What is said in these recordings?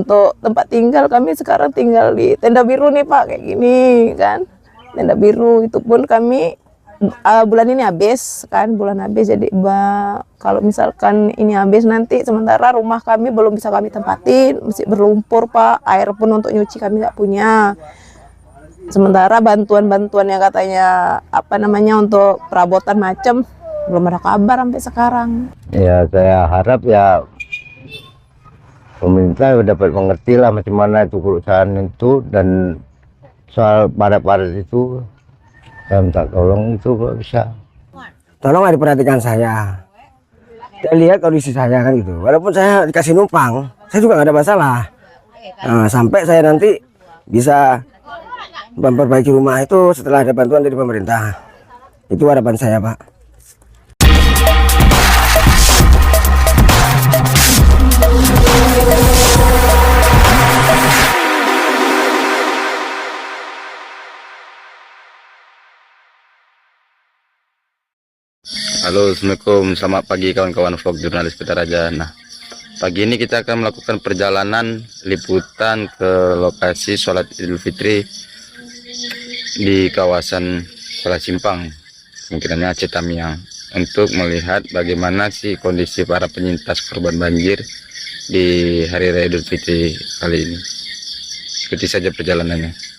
Untuk tempat tinggal kami sekarang tinggal di tenda biru nih Pak, kayak gini kan. Tenda biru itu pun kami bulan ini habis kan, bulan habis. Jadi kalau misalkan ini habis nanti sementara rumah kami belum bisa kami tempatin, masih berlumpur Pak. Air pun untuk nyuci kami nggak punya. Sementara bantuan-bantuan yang katanya apa namanya untuk perabotan macam belum ada kabar sampai sekarang. Ya saya harap ya pemerintah dapat mengerti lah macam mana itu kerusakan itu, dan soal padat-padat itu saya minta tolong itu kalau bisa. Tolong diperhatikan saya. Saya lihat kondisi saya kan gitu. Walaupun saya dikasih numpang, saya juga nggak ada masalah. Nah, sampai saya nanti bisa memperbaiki rumah itu setelah ada bantuan dari pemerintah. Itu harapan saya, Pak. Halo, assalamualaikum, selamat pagi kawan-kawan vlog jurnalis Kutaraja. Nah, pagi ini kita akan melakukan perjalanan liputan ke lokasi sholat Idul Fitri di kawasan Sekolah Simpang, kemungkinannya Aceh Tamiang, untuk melihat bagaimana sih kondisi para penyintas korban banjir di Hari Raya Idul Fitri kali ini. Ikuti saja perjalanannya.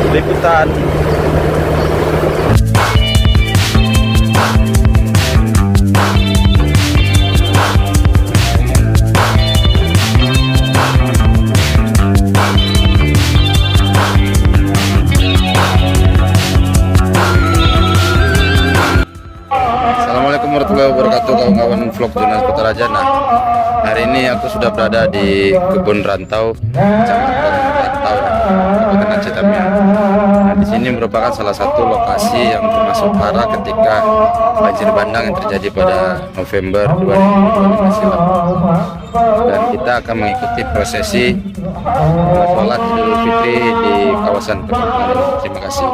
Liputan. Assalamualaikum warahmatullahi wabarakatuh kawan-kawan vlog jurnalis Kutaraja. Nah, hari ini aku sudah berada di kebun rantau Kecamatan Rantau, Kabupaten Aceh Tamiang. Nah, di sini merupakan salah satu lokasi yang termasuk parah ketika banjir bandang yang terjadi pada November 2015 silam. Dan kita akan mengikuti prosesi sholat Idul Fitri di kawasan perkampungan ini. Terima kasih.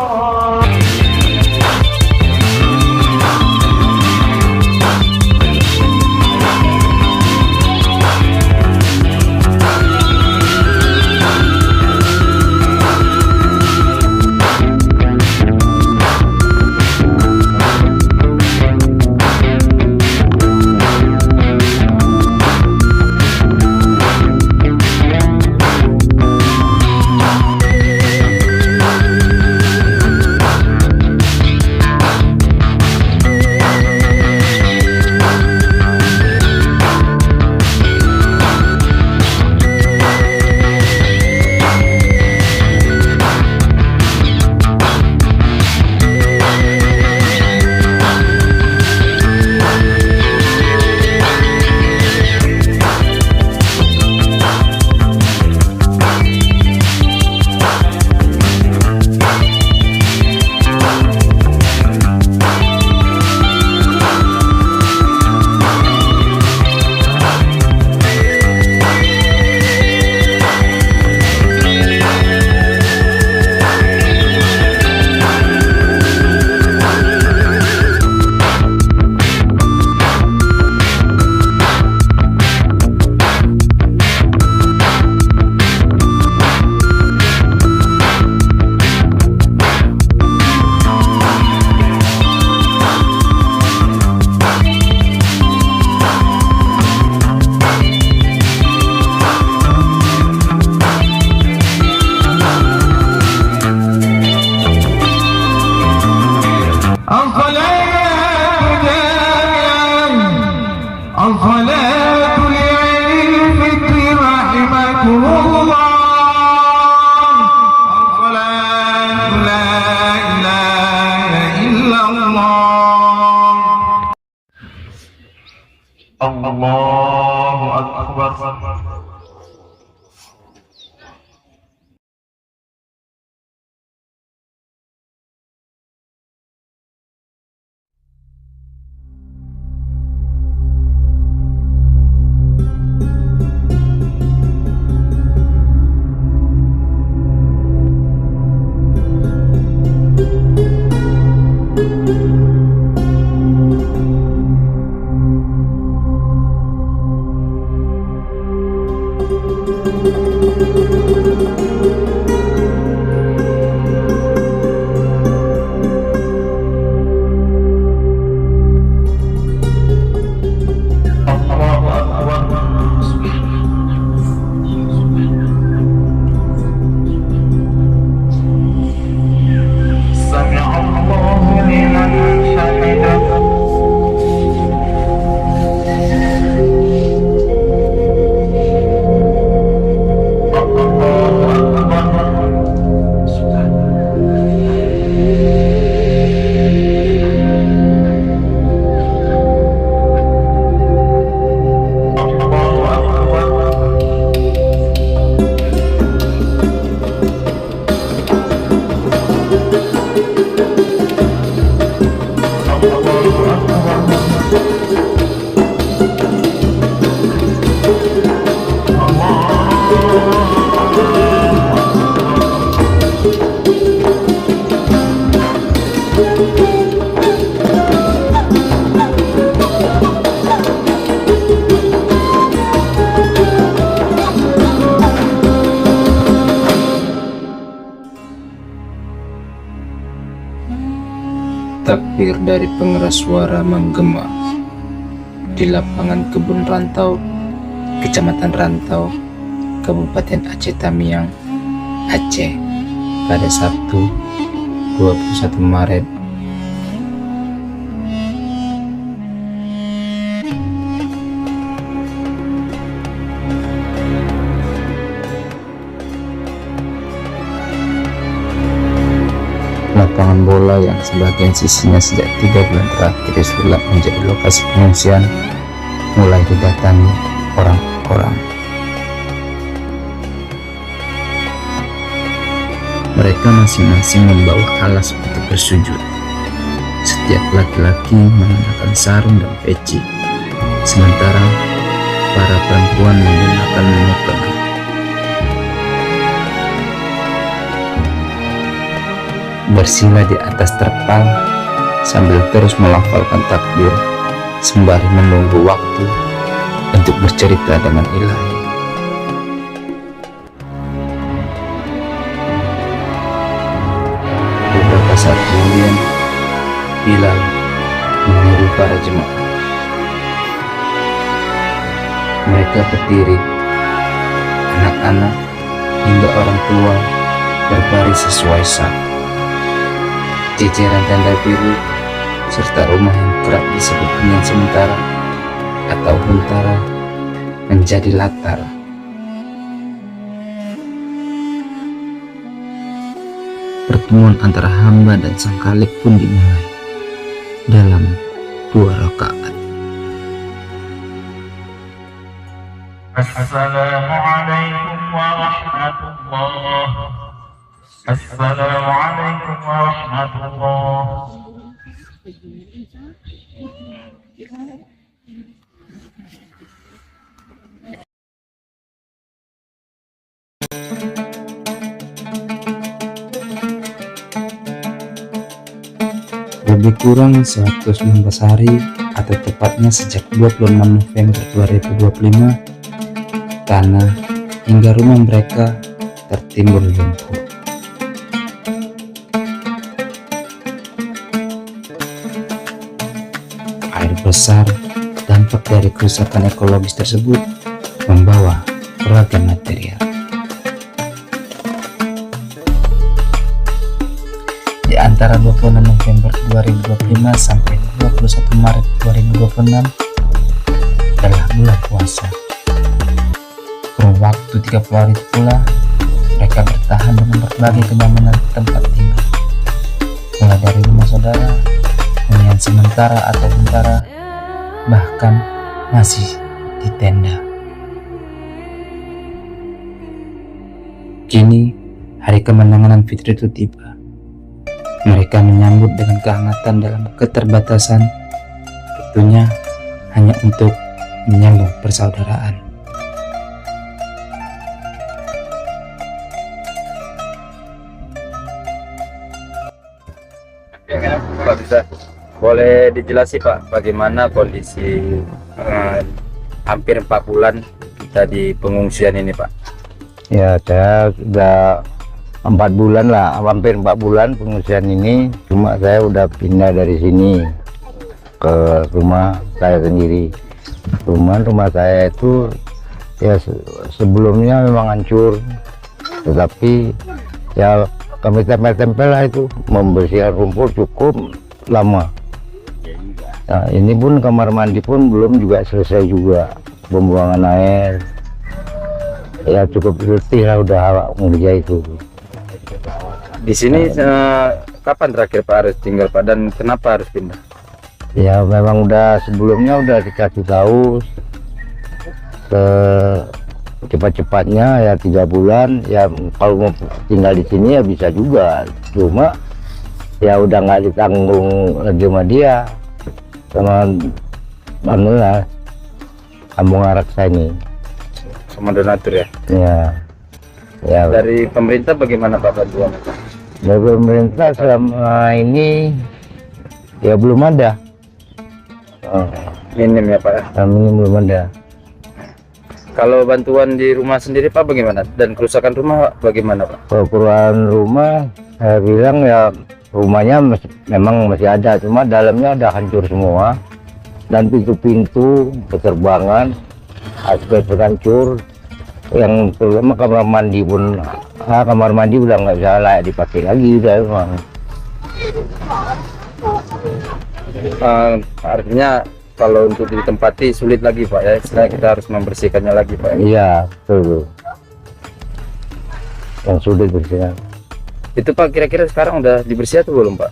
Allahu Akbar. Takbir dari pengeras suara menggema di lapangan kebun Rantau, Kecamatan Rantau, Kabupaten Aceh Tamiang, Aceh, pada Sabtu 21 Maret. Lapangan bola yang sebagian sisinya sejak 3 bulan terakhir disulap menjadi lokasi pengungsian mulai didatangi orang-orang. Mereka masing-masing membawa alas untuk bersujud. Setiap laki-laki mengenakan sarung dan peci, sementara para perempuan menggunakan mukena. Bersila di atas terpal sambil terus melafalkan takbir sembari menunggu waktu untuk bercerita dengan Ilahi. Beberapa saat kemudian Ilahi menyuruh para jemaah. Mereka berdiri, anak-anak hingga orang tua berbaris sesuai saf. Jajaran tanda biru serta rumah yang kerap disebut hunian sementara atau huntara menjadi latar. Pertemuan antara hamba dan sang Khalik pun dimulai dalam 2 rakaat. Assalamualaikum warahmatullahi. Assalamualaikum warahmatullahi. Lebih kurang 119 hari atau tepatnya sejak 26 November 2025, tanah hingga rumah mereka tertimbun lumpur. Air besar, dampak dari kerusakan ekologis tersebut membawa beragam material. Di antara 26 November 2025 sampai 21 Maret 2026 adalah bulan puasa. Kurun waktu 30 hari pula mereka bertahan dengan berbagai kenyamanan tempat tinggal, mulai dari rumah saudara, hunian sementara atau huntara, bahkan masih di tenda. Kini hari kemenangan Fitri itu tiba. Mereka menyambut dengan kehangatan dalam keterbatasan, tentunya hanya untuk menyambung persaudaraan. Pak, bisa boleh dijelasi Pak bagaimana kondisi hampir 4 bulan kita di pengungsian ini Pak? Ya, saya sudah 4 bulan lah, hampir 4 bulan pengungsian ini. Cuma saya udah pindah dari sini ke rumah saya sendiri. Rumah saya itu ya sebelumnya memang hancur, tetapi ya kami tempel-tempel lah itu, membersihkan rumput cukup lama. Nah, ini pun kamar mandi pun belum juga selesai juga, pembuangan air. Ya cukup letih lah udah ngerja itu. Di sini kapan terakhir Pak harus tinggal Pak, dan kenapa harus pindah? Ya memang udah sebelumnya udah dikasih tahu cepat-cepatnya ya 3 bulan. Ya kalau mau tinggal di sini ya bisa juga, cuma ya udah nggak ditanggung lagi sama dia, sama lah Kampung Araksa ini, Sama donatur ya? Ya Dari pemerintah bagaimana Pak bantuan? dari pemerintah selama ini ya belum ada. Minim ya Pak ya? Selama ini belum ada. Kalau bantuan di rumah sendiri Pak bagaimana? Dan kerusakan rumah bagaimana Pak? Kerusakan rumah saya bilang ya rumahnya memang masih ada, cuma dalamnya udah hancur semua, dan pintu-pintu berterbangan, asbes hancur, yang terutama kamar mandi pun, kamar mandi udah nggak bisa layak dipakai lagi udah memang. Artinya kalau untuk ditempati sulit lagi Pak ya, istilahnya kita harus membersihkannya lagi Pak. Iya, betul. Yang sulit bersihkan. Itu Pak kira-kira sekarang udah dibersih atau belum Pak?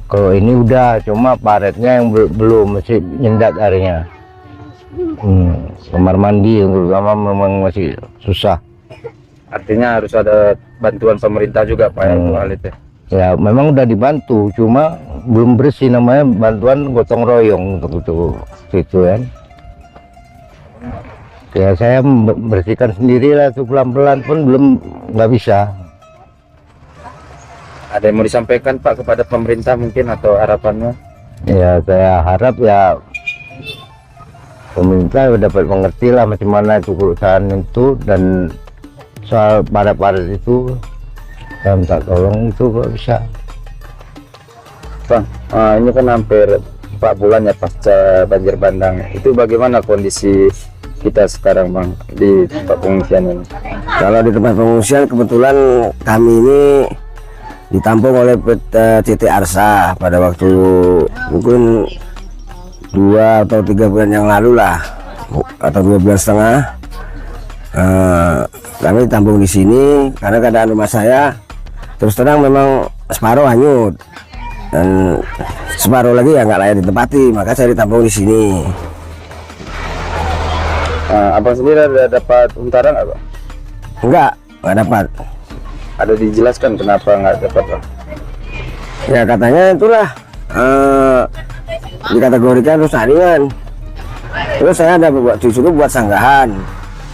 Kalau ini udah, cuma paretnya yang belum, masih nyendat airnya. Kamar mandi yang terutama memang masih susah. Artinya harus ada bantuan pemerintah juga Pak ya untuk hal itu. Ya memang udah dibantu, cuma belum bersih, namanya bantuan gotong royong untuk itu kan. Ya saya bersihkan sendiri lah tuh, pelan-pelan pun belum, nggak bisa. Ada yang mau disampaikan Pak kepada pemerintah mungkin atau harapannya? Ya saya harap ya pemerintah dapat mengerti lah macam mana itu perusahaan itu, dan soal paret-paret itu saya minta tolong itu kalau bisa. Bang, ini kan hampir 4 bulan ya pasca banjir bandang. Itu bagaimana kondisi kita sekarang Bang di tempat pengungsian ini? Kalau di tempat pengungsian kebetulan kami ini ditampung oleh PT Arsa pada waktu mungkin 2 atau 3 bulan yang lalu lah, atau 2 bulan setengah. Kami ditampung di sini karena keadaan rumah saya terus terang memang separuh hanyut dan separuh lagi ya nggak layak ditempati, maka saya ditampung di sini. Abang sendiri ada dapat huntara nggak Bang? Nggak dapat. Ada dijelaskan kenapa nggak dapat Bang? Ya katanya itulah dikategorikan rusak ringan. Terus saya ada disuruh buat sanggahan.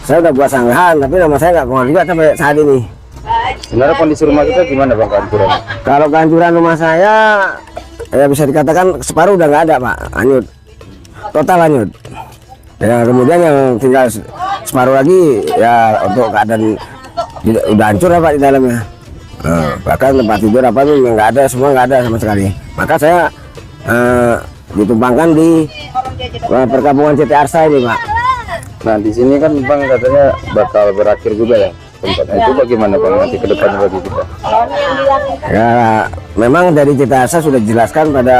Saya udah buat sanggahan, tapi nama saya nggak keluar juga sampai saat ini. Sebenarnya kondisi rumah kita gimana Bang kehancuran? Kalau kehancuran rumah saya, ya bisa dikatakan separuh udah nggak ada Pak, hanyut, total hanyut. Dan kemudian yang tinggal separuh lagi ya untuk keadaan udah hancur Pak di dalamnya. Bahkan tempat tidur apa tuh nggak ada, semua nggak ada sama sekali. Maka saya ditumpangkan di perkampungan CT Arsa ini Pak. Nah di sini kan Bang katanya bakal berakhir juga ya tempatnya, itu bagaimana Bang nanti ke depannya bagi kita? Ya memang dari CT Arsa sudah dijelaskan pada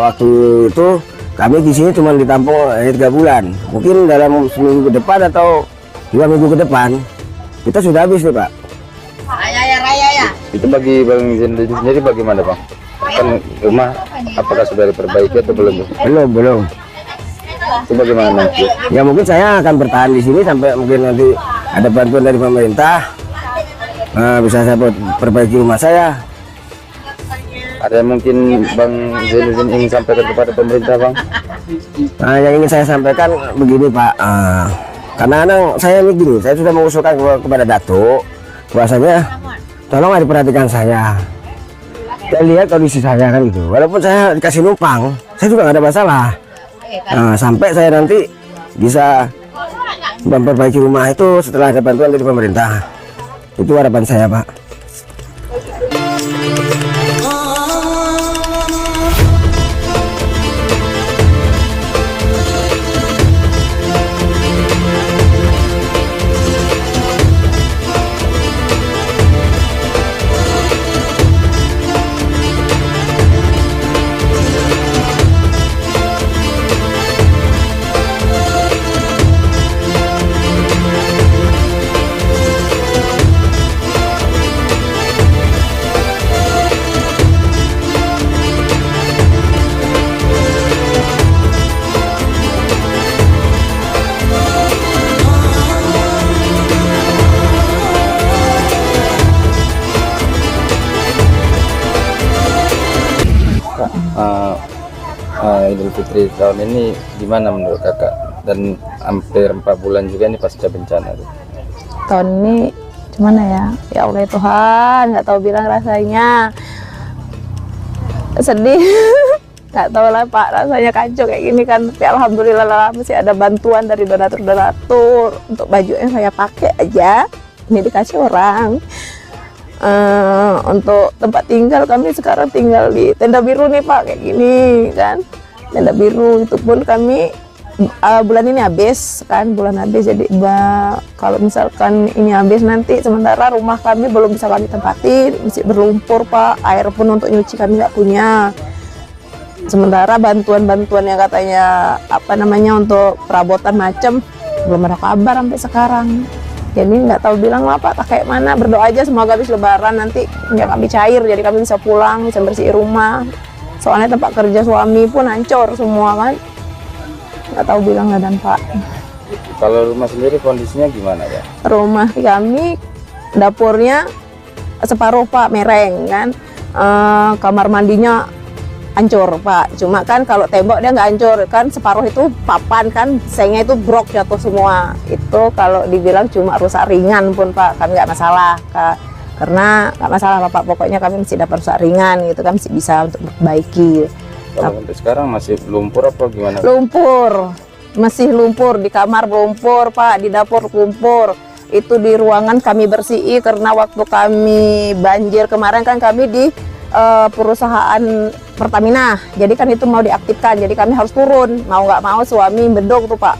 waktu itu kami di sini cuma ditampung hanya 3 bulan. Mungkin dalam seminggu ke depan atau 2 minggu ke depan kita sudah habis nih Pak. Itu bagi Bang Zain sendiri bagaimana Bang? Kan rumah apakah sudah diperbaiki atau belum? Belum. Itu bagaimana nanti? Ya mungkin saya akan bertahan di sini sampai mungkin nanti ada bantuan dari pemerintah, bisa saya perbaiki rumah saya. Ada yang mungkin Bang Zainuddin ingin sampaikan kepada pemerintah Bang? Nah, yang ingin saya sampaikan begini Pak, karena saya ini gini, saya sudah mengusulkan kepada Datuk bahwasanya tolong diperhatikan saya. Saya lihat kondisi saya kan gitu, walaupun saya dikasih numpang, saya juga nggak ada masalah. Sampai saya nanti bisa memperbaiki rumah itu setelah ada bantuan dari pemerintah. Itu harapan saya Pak. Idul Fitri tahun ini gimana menurut kakak? Dan hampir 4 bulan juga nih pasca bencana tuh. Tahun ini gimana ya? Ya Allah ya Tuhan, nggak tahu bilang rasanya. Sedih. Nggak tahu lah Pak, rasanya kacau kayak gini kan. Tapi alhamdulillah lah masih ada bantuan dari donatur-donatur untuk baju yang saya pakai aja. Ini dikasih orang. Untuk tempat tinggal kami sekarang tinggal di tenda biru nih Pak, kayak gini kan, tenda biru. Itu pun kami bulan ini habis kan, bulan habis. Jadi kalau misalkan ini habis nanti sementara rumah kami belum bisa kami tempatin, masih berlumpur Pak. Air pun untuk nyuci kami nggak punya. Sementara bantuan-bantuan yang katanya apa namanya untuk perabotan macam belum ada kabar sampai sekarang. Jadi nggak tahu bilang lah Pak, tak kayak mana. Berdoa aja semoga habis lebaran nanti ya kami cair, jadi kami bisa pulang, bisa bersih rumah. Soalnya tempat kerja suami pun hancur semua kan. Nggak tahu bilang lah dan Pak. Kalau rumah sendiri kondisinya gimana ya? Rumah kami dapurnya separuh Pak, mereng kan. Kamar mandinya hancur Pak. Cuma kan kalau tembok dia nggak hancur kan, separuh itu papan kan, sengnya itu brok jatuh semua. Itu kalau dibilang cuma rusak ringan pun Pak, kami nggak masalah karena nggak masalah Pak. Pokoknya kami masih dapat rusak ringan gitu kan, masih bisa untuk memperbaiki. Kalau untuk sekarang masih lumpur apa gimana? Lumpur, masih lumpur di kamar, lumpur Pak, di dapur lumpur. Itu di ruangan kami bersih karena waktu kami banjir kemarin kan kami di perusahaan Pertamina, jadi kan itu mau diaktifkan, jadi kami harus turun, mau nggak mau suami bedog tuh Pak,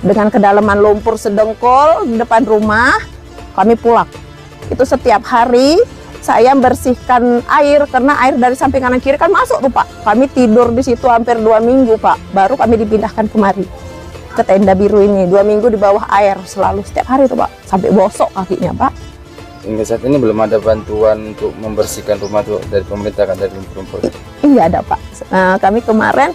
dengan kedalaman lumpur sedengkol di depan rumah. Kami pulang itu setiap hari saya bersihkan air, karena air dari samping kanan kiri kan masuk tuh Pak. Kami tidur di situ hampir 2 minggu Pak, baru kami dipindahkan kemari ke tenda biru ini. 2 minggu di bawah air selalu setiap hari tuh Pak, sampai bosok kakinya Pak. Hingga saat ini belum ada bantuan untuk membersihkan rumah tuh dari pemerintah kan, dari lumpur-lumpur? Iya ada Pak. Kami kemarin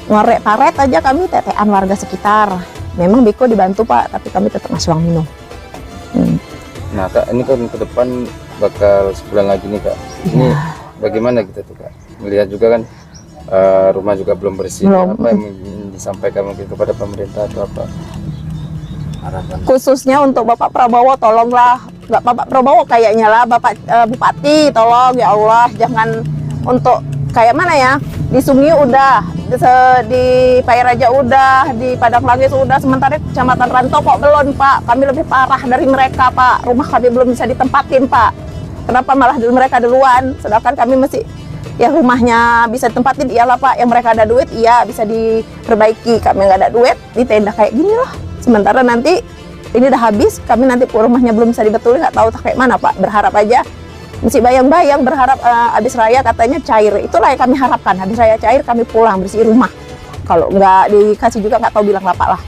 ngorek paret aja kami tetean warga sekitar. Memang Biko dibantu Pak, tapi kami tetap ngasih uang minum. Nah Kak, ini kan ke depan bakal sebulan lagi nih Kak. Ini bagaimana kita tuh Kak? Melihat juga kan rumah juga belum bersih. Belum. Apa yang ingin disampaikan mungkin kepada pemerintah atau apa? Harapan. Khususnya untuk Bapak Prabowo, tolonglah. Nggak Bapak Prabowo kayaknya lah, Bapak Bupati, tolong ya Allah, jangan untuk kayak mana ya, di Sungi udah, di Pairaja udah, di Padang Langis udah, sementara Kecamatan Rantau kok belum Pak. Kami lebih parah dari mereka Pak, rumah kami belum bisa ditempatin Pak. Kenapa malah mereka duluan, sedangkan kami masih, ya rumahnya bisa ditempatin iyalah Pak, yang mereka ada duit iya bisa diperbaiki, kami nggak ada duit di tenda kayak gini lah. Sementara nanti ini udah habis, kami nanti rumahnya belum bisa dibetulin, nggak tahu kayak mana Pak. Berharap aja, masih bayang-bayang berharap habis raya katanya cair. Itulah yang kami harapkan, habis raya cair kami pulang bersih rumah. Kalau nggak dikasih juga nggak tahu bilang apa lah.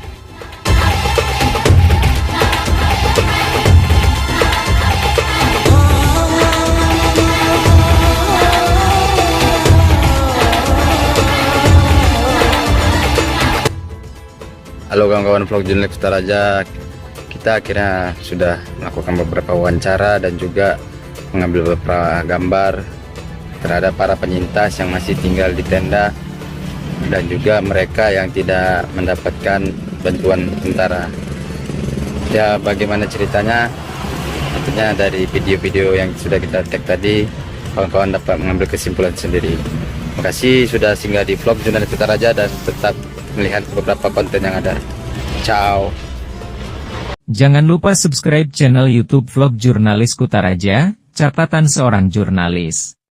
Halo kawan-kawan vlog Jurnal Kutaraja, kita akhirnya sudah melakukan beberapa wawancara dan juga mengambil beberapa gambar terhadap para penyintas yang masih tinggal di tenda dan juga mereka yang tidak mendapatkan bantuan sementara. Ya bagaimana ceritanya? Tentunya dari video-video yang sudah kita tag tadi, kawan-kawan dapat mengambil kesimpulan sendiri. Terima kasih sudah singgah di vlog Jurnal Kutaraja dan tetap melihat beberapa konten yang ada. Ciao. Jangan lupa subscribe channel YouTube Vlog Jurnalis Kutaraja, catatan seorang jurnalis.